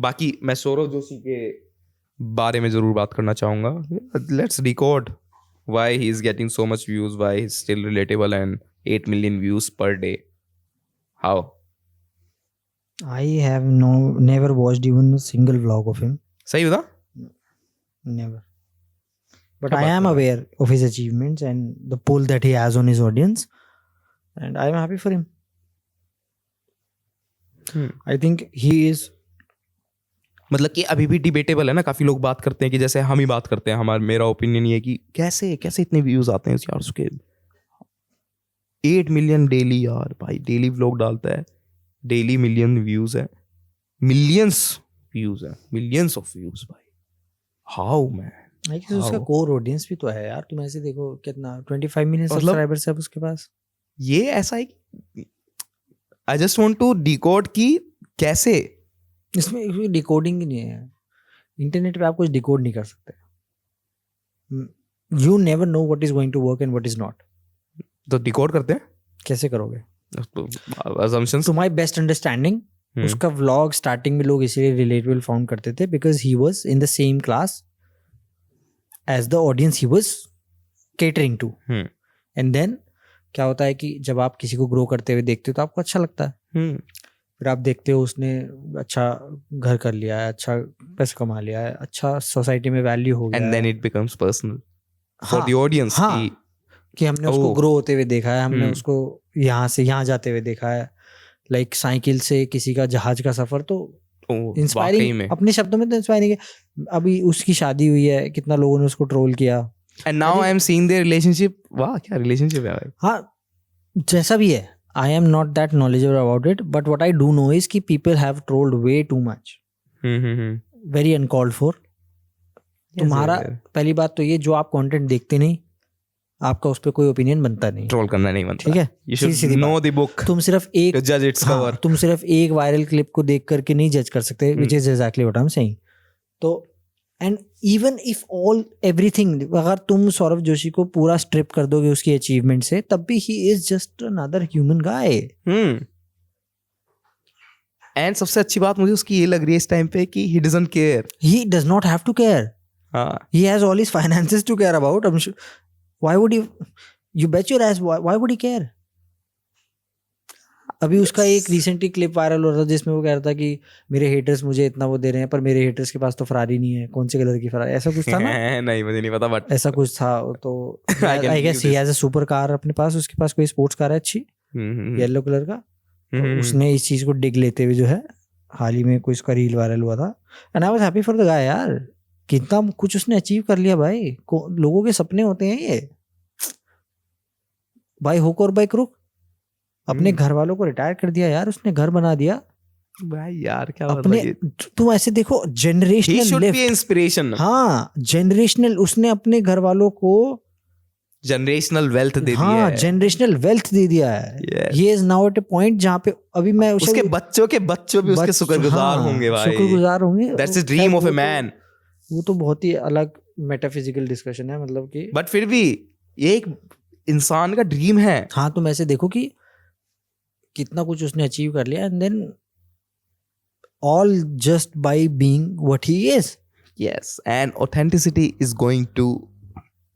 बाकी मैं सौरव जोशी के बारे में जरूर बात करना चाहूंगा. Let's record why he is getting so much views, why he is still relatable and 8 million views per day. How? I have never watched even a single vlog of him. सही बता? Never. But I am aware of his achievements and the pull that he has on his audience, and I am happy for him. I think he is. मतलब कि अभी भी debatable है ना. काफी लोग बात करते हैं कि जैसे हम ही बात करते हैं, मेरा ओपिनियन ये है कि कैसे कैसे इतने व्यूज आते हैं यार उसके. 8 million डेली यार भाई, डेली व्लॉग डालता है, डेली मिलियन व्यूज है, मिलियंस व्यूज है, मिलियंस ऑफ व्यूज भाई. How man? उसका कोर ऑडियंस भी तो है यार. तुम ऐसे देखो कितना 25 million सब्सक्राइबर्स है उसके पास. ये ऐसा है कि I just want to decode कि कैसे. इसमें डिकोडिंग ही नहीं है. इंटरनेट पे आप कुछ डिकोड नहीं कर सकते. You never know what is going to work and what is not. तो डिकोड करते हैं कैसे करोगे? assumptions. To my best understanding उसका व्लॉग स्टार्टिंग में लोग इसलिए रिलेटेबल फाउंड करते थे because he was in the same class as the audience he was catering to. And then क्या होता है कि जब आप किसी को ग्रो करते हुए देखते हो तो आपको अच्छा लगता है. फिर आप देखते हो उसने अच्छा घर कर लिया है, अच्छा पैसा कमा लिया है, अच्छा सोसाइटी में वैल्यू हो गया है. And then it becomes personal for the audience कि हमने उसको ग्रो होते हुए देखा है, हमने उसको यहाँ से यहाँ जाते हुए देखा है. लाइक साइकिल से किसी का जहाज का सफर तो इंस्पायरिंग, अपने शब्दों में तो इंस्पायरिंग है. अभी उसकी शादी हुई है, कितना लोगों ने उसको ट्रोल किया. And now I am seeing their relationship. वाह क्या रिलेशनशिप है. हाँ जैसा भी है, I am not that knowledgeable about it, but what I do know is कि people have trolled way too much. Very uncalled for. तुम्हारा पहली बात तो ये, जो आप कंटेंट देखते नहीं, आपका उस पर कोई ओपिनियन बनता नहीं. ट्रोल करना नहीं बनता. ठीक है. You should know the book. तुम सिर्फ एक judge its cover. तुम सिर्फ एक वायरल क्लिप को देख करके नहीं जज कर सकते, which is exactly what I'm saying. तो एंड इवन इफ एवरीथिंग, अगर तुम सौरव जोशी को पूरा स्ट्रिप कर दोगे उसकी अचीवमेंट से, तब भी he is just another human guy. And सबसे अच्छी बात मुझे उसकी ये लग रही है इस टाइम पे कि he doesn't care. He does not have to care. He has all his finances to care about. I'm sure. Why would he? You bet your ass. Why would he care? अभी उसका एक recently clip viral हो रहा था जिसमें वो कह रहा था कि मेरे हेटर्स मुझे इतना वो दे रहे हैं, पर मेरे हेटर्स के पास तो फरारी नहीं है. कौन से कलर की फरारी, ऐसा कुछ था ना? नहीं मुझे नहीं पता, बट ऐसा कुछ था. तो I guess he has a super car अपने पास. उसके पास कोई स्पोर्ट्स कार है अच्छी, येलो कलर का. तो उसने इस चीज को डिग लेते हुए जो है हाल ही में कोई उसका रील वायरल हुआ था. And I was happy for the guy यार. कितना कुछ उसने अचीव कर लिया भाई. लोगों के सपने होते हैं ये, बाय हुक और बाय क्रुक. अपने घर वालों को रिटायर कर दिया यार उसने, घर बना दिया भाई यार. क्या अपने, तुम ऐसे देखो जनरेशनल इंस्पिरेशन. हाँ जनरेशनल, उसने अपने घर वालों को जनरेशनल वेल्थ दे दिया है. जनरेशनल वेल्थ दे दिया है. He is now at a point जहाँ पे अभी मैं उसके बच्चों के बच्चों भी उसके शुक्रगुजार होंगे भाई. शुक्रगुजार होंगे. That's the dream of a man. वो तो बहुत ही अलग मेटाफिजिकल डिस्कशन है, मतलब कि बट फिर भी ये एक इंसान का ड्रीम है. हाँ तुम ऐसे देखो कि कितना कुछ उसने अचीव कर लिया, and then all just by being what he is. Yes, and authenticity is going to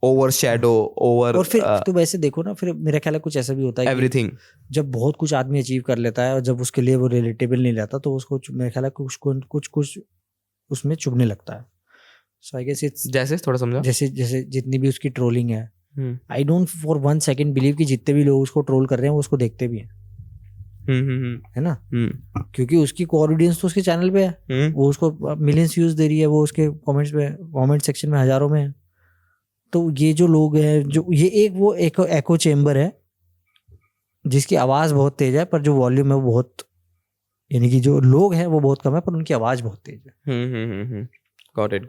overshadow over. और फिर तुम ऐसे देखो ना, फिर मेरा ख्याल है कुछ ऐसा भी होता है एवरीथिंग. जब बहुत कुछ आदमी अचीव कर लेता है और जब उसके लिए वो रिलेटेबल नहीं रहता, तो उसको मेरा ख्याल है कुछ उसमें चुभने लगता है. सो आई गेस इट्स, जैसे थोड़ा समझा, जैसे जितनी भी उसकी ट्रोलिंग है, I don't for 1 second believe कि जितने भी लोग उसको ट्रोल कर रहे हैं वो उसको देखते भी हैं. है ना? क्योंकि उसकी कोर ऑडियंस तो उसके चैनल पे है. वो उसको मिलियंस व्यूज दे रही है, वो उसके कमेंट सेक्शन में हजारों में है. तो ये जो लोग हैं, जो ये एक वो एको चेम्बर है जिसकी आवाज बहुत तेज है, पर जो वॉल्यूम है वो बहुत, यानी कि जो लोग हैं वो बहुत कम है, पर उनकी आवाज बहुत तेज है. Got it.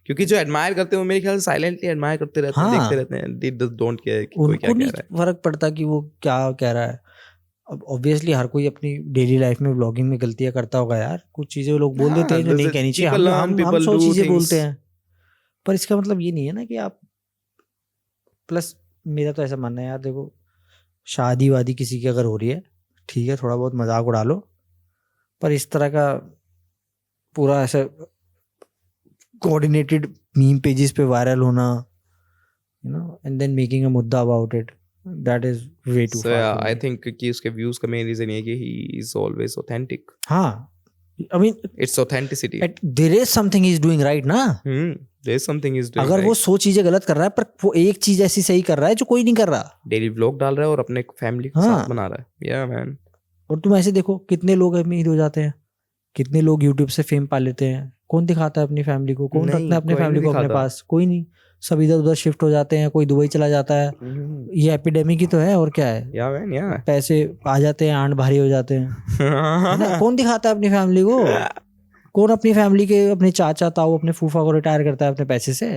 क्योंकि जो एडमायर करते हैं वो मेरे ख्याल से साइलेंटली एडमायर करते रहते हैं, देखते रहते हैं. They just don't care कि कोई क्या कह रहा है. उनको नहीं फर्क पड़ता कि वो क्या कह रहा है. अब ऑब्वियसली हर कोई अपनी डेली लाइफ में व्लॉगिंग में गलतियां करता होगा यार. कुछ चीजें वो लोग बोल देते हैं जो नहीं कहनी चाहिए. हम 100 चीजें बोलते हैं, पर इसका मतलब ये नहीं है ना कि आप. प्लस मेरा तो ऐसा मानना है यार, देखो शादी वादी किसी की अगर हो रही है, ठीक है, थोड़ा बहुत मजाक उड़ा लो, पर इस तरह का पूरा ऐसा कोऑर्डिनेटेड मीम पेजेस पे वायरल होना, you know, and then making a मुद्दा about it, that is way to So yeah, I think कि उसके views का main reason ये है कि he is always authentic. हाँ, I mean It's authenticity. there is something he is doing right ना. There's something he's doing अगर right. वो 100 चीजें गलत कर रहा है पर वो एक चीज ऐसी सही कर रहा है जो कोई नहीं कर रहा. Daily vlog डाल रहा है और अपने फैमिली के हाँ. साथ बना रहा है. Yeah man. और तुम ऐसे देखो कितने लोग अमीर हो जाते हैं, कितने लोग यूट्यूब से फेम पा लेते हैं. कौन दिखाता है अपनी फैमिली को? कौन रखता है अपने फैमिली को अपने पास? कोई नहीं. सब इधर उधर शिफ्ट हो जाते हैं, कोई दुबई चला जाता है. ये एपिडेमिक ही तो है, और क्या है. Yeah man, yeah. पैसे आ जाते हैं, आंट भारी हो जाते हैं. है ना? कौन दिखाता है अपनी फैमिली को? कौन अपनी फैमिली के, अपने चाचा ताऊ, अपने फूफा को रिटायर करता है अपने पैसे से?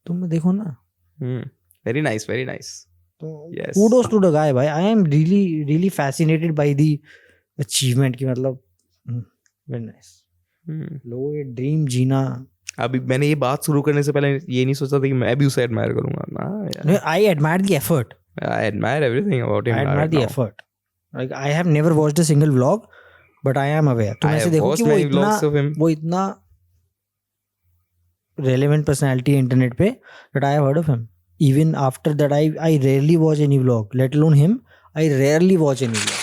तुम देखो ना. Very nice, very nice. Yes. Kudos to the guy, भाई. I am really fascinated by the achievement की, मतलब very nice. लोगों ये ड्रीम जीना. अभी मैंने ये बात शुरू करने से पहले ये नहीं सोचा था कि मैं भी उसे एडमायर करूंगा ना यार. I admire the effort. I admire everything about him. I admire the effort. Like I have never watched a single vlog, but I am aware. तुम ऐसे देखो कि वो इतना relevant personality है इंटरनेट पे that I have heard of him. Even after that, I rarely watch any vlog. Let alone him, I rarely watch any vlog.